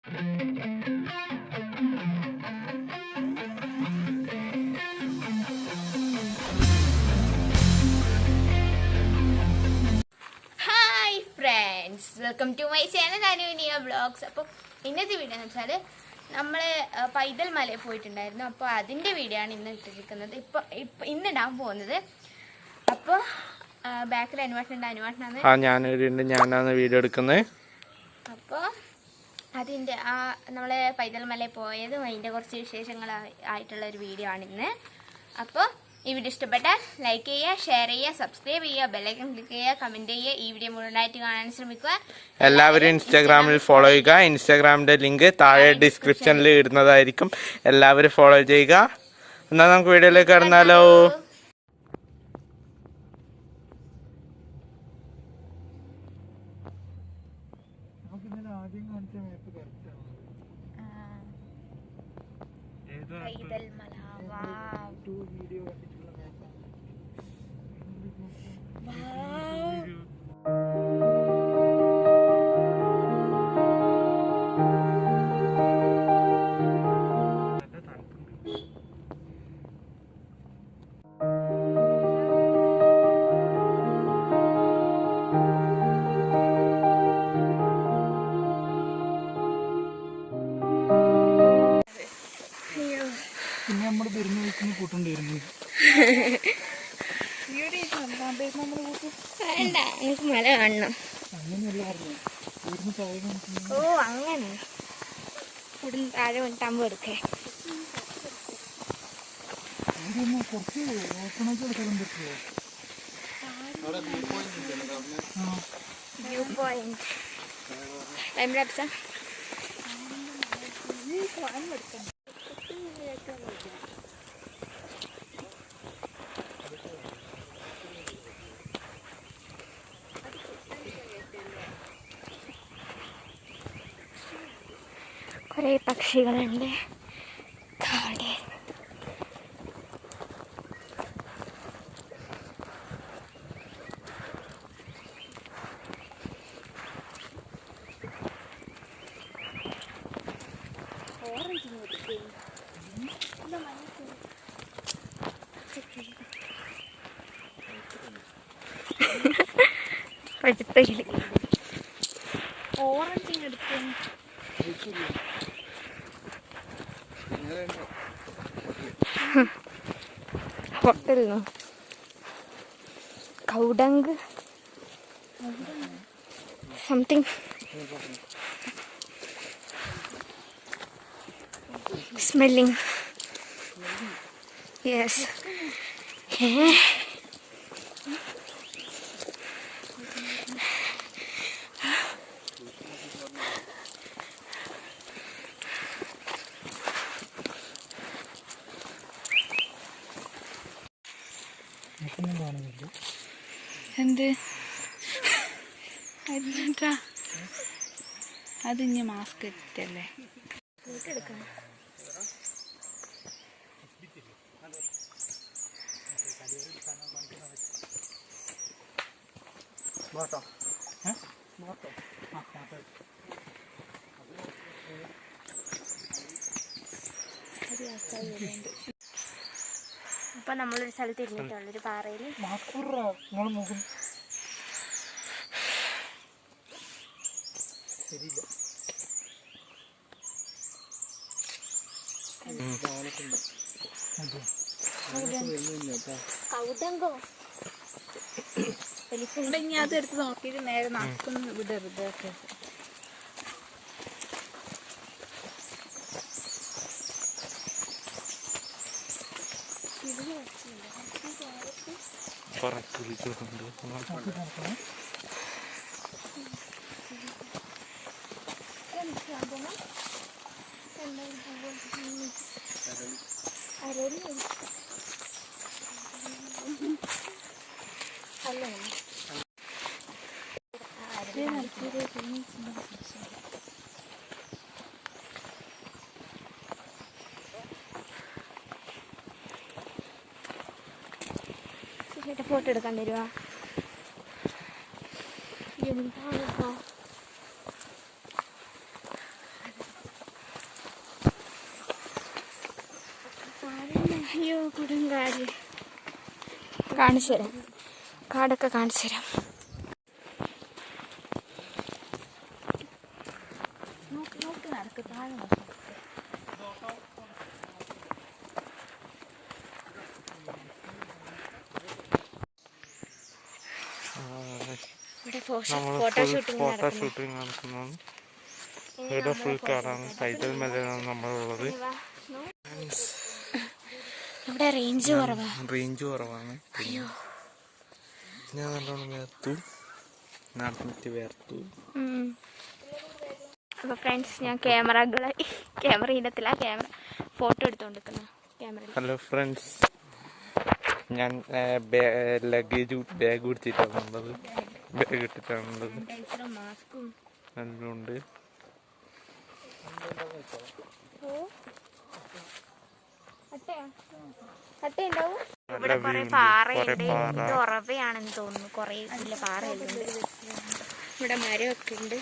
Hi friends, welcome to my channel Anuviniya vlogs. അപ്പോൾ ഇന്നത്തെ video എന്ന് വെച്ചാൽ നമ്മൾ പൈതൽ മലയിൽ പോയിട്ടുണ്ടായിരുന്നു. അപ്പോൾ അതിൻ്റെ വീഡിയോ ആണ് ഇന്ന് ഇട്ടിരിക്കുന്നത്. ഇന്നിടാൻ പോകുന്നത്. അപ്പോൾ ബാക്കിൽ ഞാനാണ് വീഡിയോ എടുക്കുന്നത്. അപ്പോൾ അതിൻ്റെ നമ്മൾ പൈതൽ മലയിൽ പോയതും അതിൻ്റെ കുറച്ച് വിശേഷങ്ങളായിട്ടുള്ള ഒരു വീഡിയോ ആണ് ഇന്ന്. അപ്പോൾ ഈ വീഡിയോ ഇഷ്ടപ്പെട്ടാൽ ലൈക്ക് ചെയ്യുക, ഷെയർ ചെയ്യുക, സബ്സ്ക്രൈബ് ചെയ്യുക, ബെല്ലൈക്കൺ ക്ലിക്ക് ചെയ്യുക, കമൻറ്റ് ചെയ്യുക. ഈ വീഡിയോ മുഴുവനായിട്ട് കാണാൻ ശ്രമിക്കുക. എല്ലാവരും ഇൻസ്റ്റാഗ്രാമിൽ ഫോളോ ചെയ്യുക. ഇൻസ്റ്റാഗ്രാമിൻ്റെ ലിങ്ക് താഴെ ഡിസ്ക്രിപ്ഷനിൽ ഇടുന്നതായിരിക്കും. എല്ലാവരും ഫോളോ ചെയ്യുക. എന്നാൽ നമുക്ക് വീഡിയോയിലേക്ക് കടന്നാലോ. പിന്നെ നമ്മൾ പെരുന്ന് വയ്ക്കുന്ന കൂട്ടുണ്ടായിരുന്നു. എനിക്ക് മല കാണണം. ഓ അങ്ങനെ ഇവിടുന്ന് താഴെ വിട്ടാകുമ്പോ എടുക്കേ. കുറച്ച് ഓപ്പണായിട്ട് എടുക്കാൻ പറ്റുമോ? വ്യൂ പോയിന്റ് ടൈം ലാപ്സാ. കുറേ പക്ഷികളുണ്ട്. കാട് പഴുത്തയില് ഓറഞ്ചിങ് എടുക്കും. ഹോട്ടലിനോ കൗഡങ് സംതിങ് സ്മെല്ലിങ്. യെസ്. എന്ത് അതിട്ടാ അത് ഇനി മാസ്ക് ഇട്ടല്ലേ. ഇപ്പൊ നമ്മളൊരു സ്ഥലത്ത് ഇരുന്നിട്ടുള്ളൊരു പാറയില് കൗടങ്കോ ഇനി അതെടുത്ത് നോക്കിയിട്ട് നേരെ നടക്കുന്നു വിടരുത്. ഫോട്ടോ എടുക്കാൻ തരുവാ? അയ്യോ കൊടുങ്കാട് കാണിച്ചു തരാം, കാടൊക്കെ കാണിച്ചു തരാം. നോക്കി നടക്ക്, താഴെ നോക്ക്. ഇവിടെ ഫോട്ടോഷൂട്ടിങ് നടക്കുന്നു. ഇവിടെ ഫുൾ കാടാണ്. പൈതൽ മലയിലാണ് നമ്മളുള്ളത്. ഇവിടെ റേഞ്ച് കുറവാണ്. ഞാൻ നല്ലോണം വേർത്തു. അപ്പോൾ ഫ്രണ്ട്സ്, ഞാൻ ക്യാമറ ഇനത്തില ക്യാമറ ഫോട്ടോ എടുത്തോണ്ടിരിക്കുന്ന ക്യാമറ. ഹലോ ഫ്രണ്ട്സ്, ഞാൻ ലഗേജ് ബാഗ് കൊടുത്തിട്ടാണുള്ളത്. ബാഗ് ഇട്ടിട്ടാണുള്ളത്. മാസ്കും എല്ലാം ഉണ്ട്. ഇവിടെ കുറെ പാറയുണ്ട്. ഇത് ഉറവയാണെന്ന് തോന്നുന്നു. കുറെ വലിയ പാറയുണ്ട്. ഇവിടെ മരമൊക്കെ ഉണ്ട്.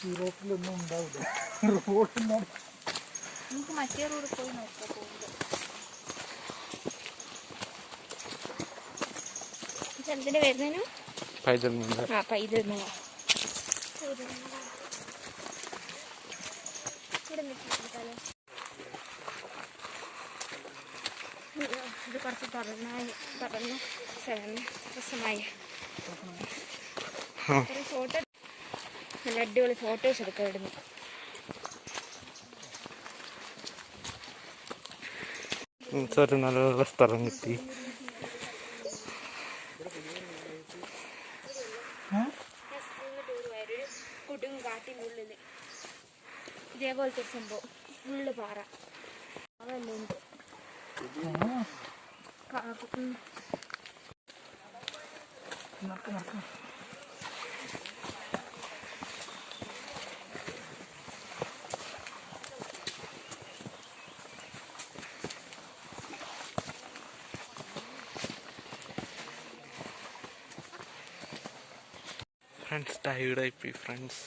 യൂറോപ്പിലൊന്നും ഉണ്ടാവില്ല. റോഡിലാണ്. നമുക്ക് മറ്റേ റോഡ് പോയി നോക്കാം പോകുമ്പോൾ. സ്ഥലത്തിന്റെ വരുന്നതിനും പൈതൽ മല. പൈതൽ മല. ഇത് കുറച്ച് തുറന്ന രസമായി. ഫോട്ടോ നല്ല അടിപൊളി ഫോട്ടോസ് എടുക്കാൻ ഇടുന്നു. ഒരു നല്ല സ്ഥലം കിട്ടി. കൊടുങ്കാട്ടിനുള്ളിൽ ഇതേപോലത്തെ ഒരു സംഭവം ഫുള്ള് പാറ. അതല്ലുണ്ട്. ഫ്രണ്ട്സ്, ടയേർഡായിപ്പോയി ഫ്രണ്ട്സ്.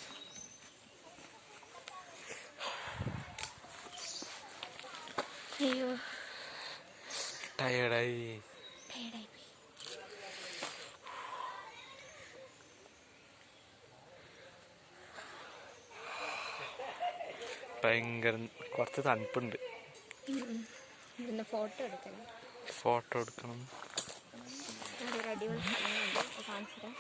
അയ്യോ ടയേർഡായി. ഭയങ്കര കുറച്ച് തണുപ്പുണ്ട്. ഫോട്ടോ എടുക്കണം. ഒരു അടിപൊളി സ്ഥലങ്ങളുണ്ട്, കാണിച്ചു തരാം.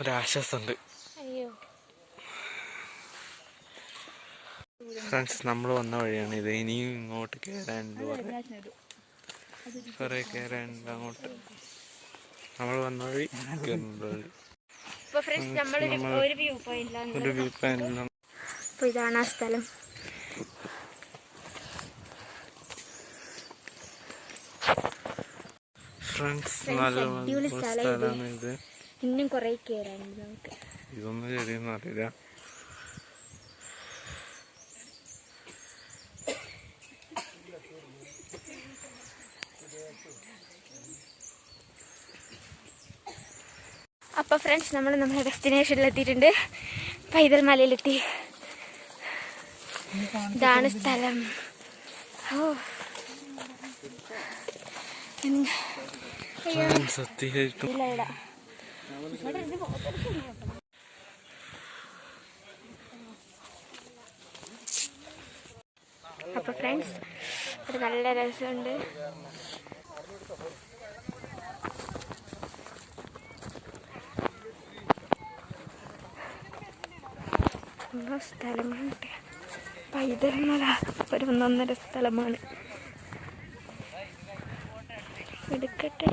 ഒരാശ്വാസമുണ്ട്. അയ്യോ ഫ്രണ്ട്സ്, നമ്മൾ വന്ന വഴിയാണ് ഇത്. ഇനിയും ഇങ്ങോട്ട് കയറാനുണ്ട്, കുറെ കയറാനുണ്ട് അങ്ങോട്ട്. നമ്മൾ വന്ന വഴി ഒരു വ്യൂ പോയിന്റിലാണ്. അപ്പൊ ഇതാണ് ആ സ്ഥലം. ഫ്രണ്ട്സ്, നല്ല സ്ഥലമാണ് ഇത്. ഇന്നും കുറെ കയറാനുണ്ട് നമുക്ക്. ഇതൊന്നും ശരിയൊന്നും അറിയില്ല. അപ്പോൾ ഫ്രണ്ട്സ്, നമ്മൾ നമ്മുടെ ഡെസ്റ്റിനേഷനിൽ എത്തിയിട്ടുണ്ട്. പൈതൽ മലയിലെത്തി. ഇതാണ് സ്ഥലം. ഓ സത്യമായിട്ടും അപ്പോൾ ഫ്രണ്ട്സ്, ഇത് നല്ല രസമുണ്ട്. സ്ഥലങ്ങളുണ്ട്. പൈതൽ മല ഒരു ഒന്നൊന്നര സ്ഥലമാണ്. എടുക്കട്ടെ.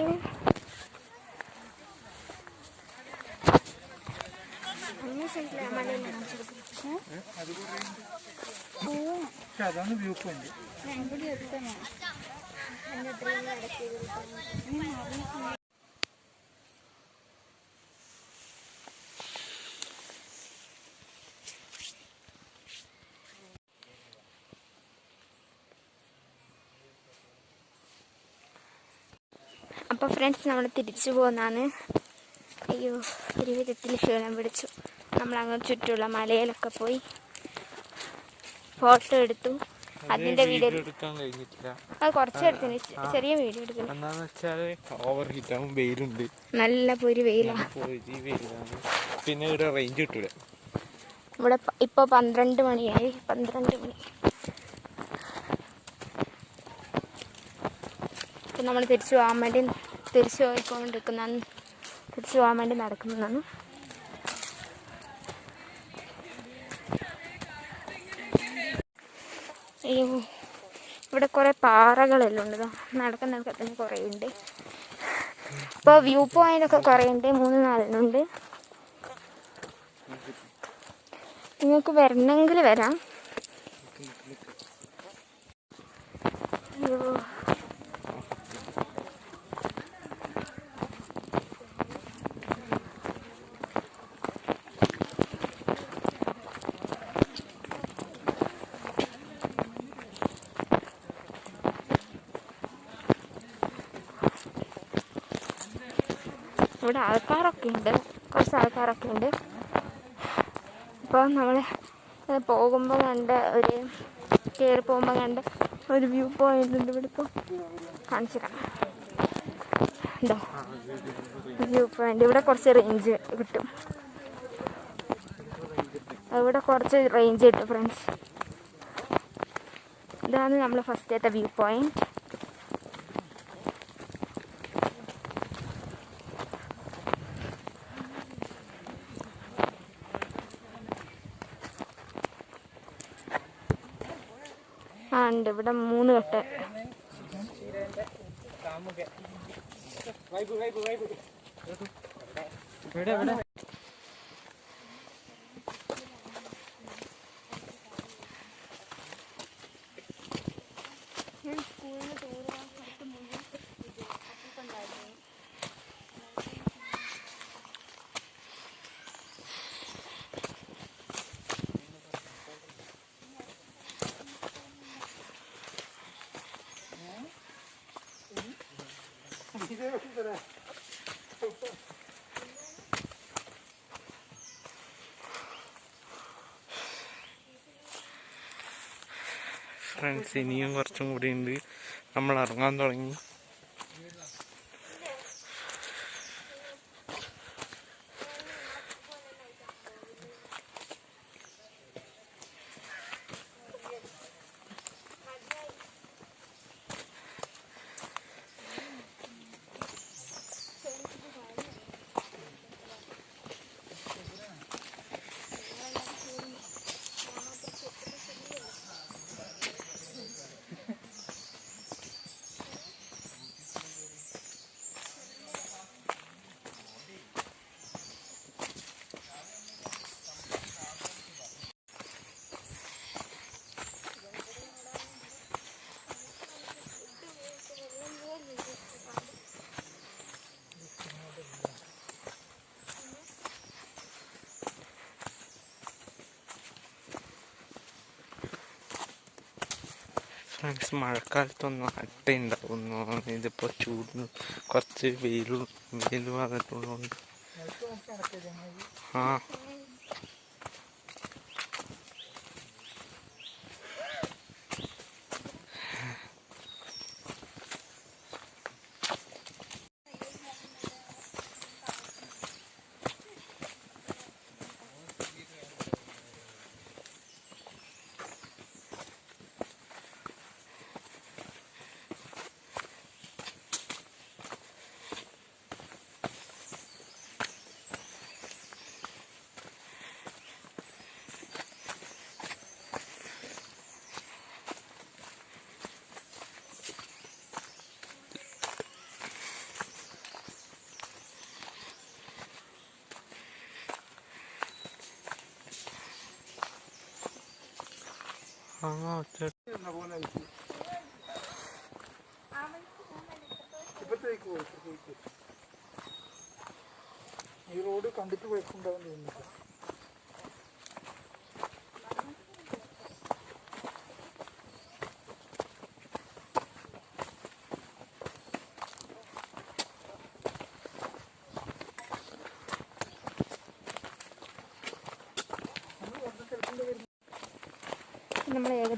അതാണ് വ്യൂ പോയിന്റ്. അപ്പോൾ ഫ്രണ്ട്സ്, നമ്മൾ തിരിച്ചു പോകുന്നതാണ്. അയ്യോ, ഒരു വിധത്തിൽ ക്ഷീണം പിടിച്ചു. നമ്മളങ്ങനെ ചുറ്റുമുള്ള മലയിലൊക്കെ പോയി ഫോട്ടോ എടുത്തു. അതിന്റെ വീഡിയോ എടുക്കാൻ കഴിഞ്ഞിട്ടില്ല. അത് കുറച്ച് എടുത്തിന്, ചെറിയ വീഡിയോ എടുക്കുന്നു. എന്താന്ന് വെച്ചാല് ഓവർ ഹീറ്റ് ആവും, വെയിലുണ്ട്, നല്ല പൊരി വെയിലാണ്. വെയിലാണ്. പിന്നെ ഇവിടെ റേഞ്ച് കിട്ടൂല. ഇവിടെ ഇപ്പോൾ 12 മണിയായി. 12 മണി. ഇപ്പം നമ്മൾ തിരിച്ചു പോകാൻ വേണ്ടി നടക്കുന്നതാണ്. അയ്യോ, ഇവിടെ കുറേ പാറകളെല്ലാം ഉണ്ട്. നടക്കുന്നതൊക്കെ തന്നെ കുറേ ഉണ്ട്. ഇപ്പോൾ വ്യൂ പോയിൻ്റൊക്കെ കുറേ ഉണ്ട്, 3-4 ഉണ്ട്. നിങ്ങൾക്ക് വരണമെങ്കിൽ വരാം. അയ്യോ, ഇവിടെ ആൾക്കാരൊക്കെ ഉണ്ട്, കുറച്ച് ആൾക്കാരൊക്കെ ഉണ്ട്. അപ്പോൾ നമ്മൾ പോകുമ്പോൾ കയറി പോകുമ്പോൾ കണ്ട ഒരു വ്യൂ പോയിന്റ് ഉണ്ട്. ഇവിടെ ഇപ്പോൾ കാണിച്ചു തരാം. ഉണ്ടോ വ്യൂ പോയിന്റ്? ഇവിടെ കുറച്ച് റേഞ്ച് കിട്ടും. ഇവിടെ കുറച്ച് റേഞ്ച് കിട്ടും ഫ്രണ്ട്സ്. ഇതാണ് നമ്മൾ ഫസ്റ്റത്തെ വ്യൂ പോയിന്റ്. ഉണ്ട് ഇവിടെ 3 കെട്ട്. ഫ്രണ്ട്സ്, ഇനിയും കുറച്ചും കൂടി ഉണ്ട്. നമ്മൾ ഇറങ്ങാൻ തുടങ്ങി. ഫ്രണ്ട്സ്, മഴക്കാലത്തൊന്നും അട്ടയുണ്ടാവുന്നു. ഇതിപ്പോൾ ചൂട് കുറച്ച് വെയിൽ വന്നിട്ടുള്ളതുകൊണ്ട് ഈ റോഡ് കണ്ടിട്ട് പോയിട്ടുണ്ടാവും തോന്നുന്നു.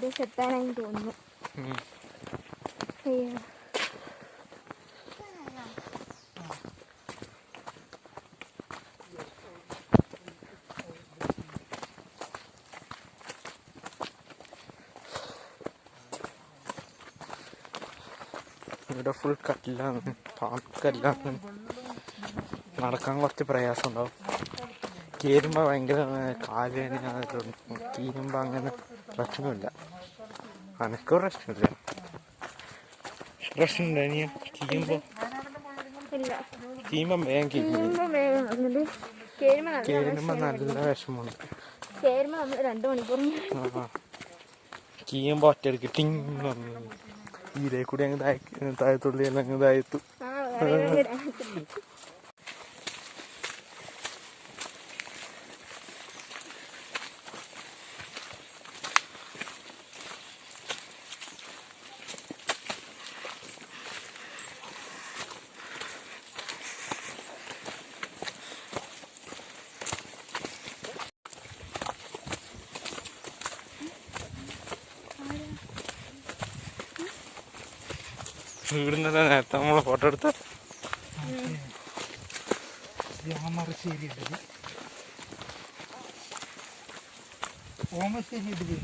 ഏകദേശം എത്താനായി തോന്നുന്നു. അയ്യോ. ഇവിടെ ഫുൾ കല്ലാണ്, പാർക്കല്ലാണ്. നടക്കാൻ കുറച്ച് പ്രയാസം ഉണ്ടാവും. കയറുമ്പോൾ ഭയങ്കര കാലുവേദന, കീരുമ്പോൾ അങ്ങനെ പ്രശ്നമില്ല. അനക്ക് പ്രശ്നമില്ല. പ്രശ്നമുണ്ടോ ഇനി കീയുമ്പോൾ? കീയുമ്പം വേഗം കീരുമ്പോൾ നല്ല വിഷമമുണ്ട്. നമ്മൾ 2 മണിക്കൂർ കീയുമ്പോൾ ഒറ്റയ്ക്ക് ടിങ് ഈരേ കൂടി അങ്ങ് താഴത്തുള്ളി എല്ലാം അങ്ങ് താഴത്തു. ഇവിടുന്ന് നേരത്തെ നമ്മളെ ഫോട്ടോ എടുത്ത രാമറശ്ശേരി ഉണ്ടത്, ഓമശ്ശേരി ഇട്ട്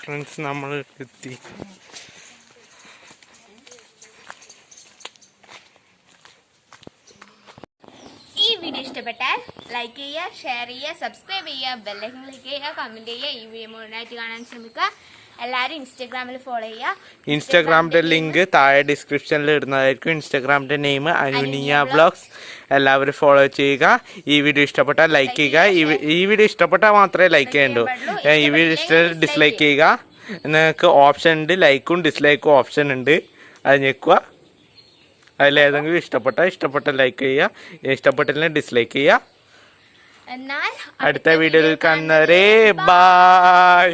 ഫ്രണ്ട്സ്, നമ്മൾ എത്തി. ഈ വീഡിയോ ഇഷ്ടപ്പെട്ടാൽ ലൈക്ക് ചെയ്യുക, ഷെയർ ചെയ്യുക, സബ്സ്ക്രൈബ് ചെയ്യുക, ബെല്ലൈക്കൺ ക്ലിക്ക് ചെയ്യുക, കമന്റ് ചെയ്യുക. ഈ വീഡിയോ മുഴുവനായിട്ട് കാണാൻ ശ്രമിക്കുക. എല്ലാവരും ഇൻസ്റ്റാഗ്രാമിൽ ഫോളോ ചെയ്യുക. ഇൻസ്റ്റാഗ്രാമിന്റെ ലിങ്ക് താഴെ ഡിസ്ക്രിപ്ഷനിൽ ഇടുന്നതായിരിക്കും. ഇൻസ്റ്റാഗ്രാമിന്റെ നെയിം അനുനിയ വ്ളോഗ്സ്. എല്ലാവരും ഫോളോ ചെയ്യുക. ഈ വീഡിയോ ഇഷ്ടപ്പെട്ടാൽ ലൈക്ക് ചെയ്യുക. ഈ വീഡിയോ ഇഷ്ടപ്പെട്ടാൽ മാത്രമേ ലൈക്ക് ചെയ്യണ്ടൂ. ഈ വീഡിയോ ഇഷ്ടം ഡിസ്ലൈക്ക് ചെയ്യുക. നിങ്ങൾക്ക് ഓപ്ഷൻ ഉണ്ട്, ലൈക്കും ഡിസ്ലൈക്കും ഓപ്ഷൻ ഉണ്ട്. അത് ഞെക്കുക. അതിലേതെങ്കിലും ഇഷ്ടപ്പെട്ട ലൈക്ക് ചെയ്യുക, ഇഷ്ടപ്പെട്ടില്ലെങ്കിൽ ഡിസ്ലൈക്ക് ചെയ്യുക. എന്നാൽ അടുത്ത വീഡിയോയിൽ കാണുന്നവരെ ബൈ.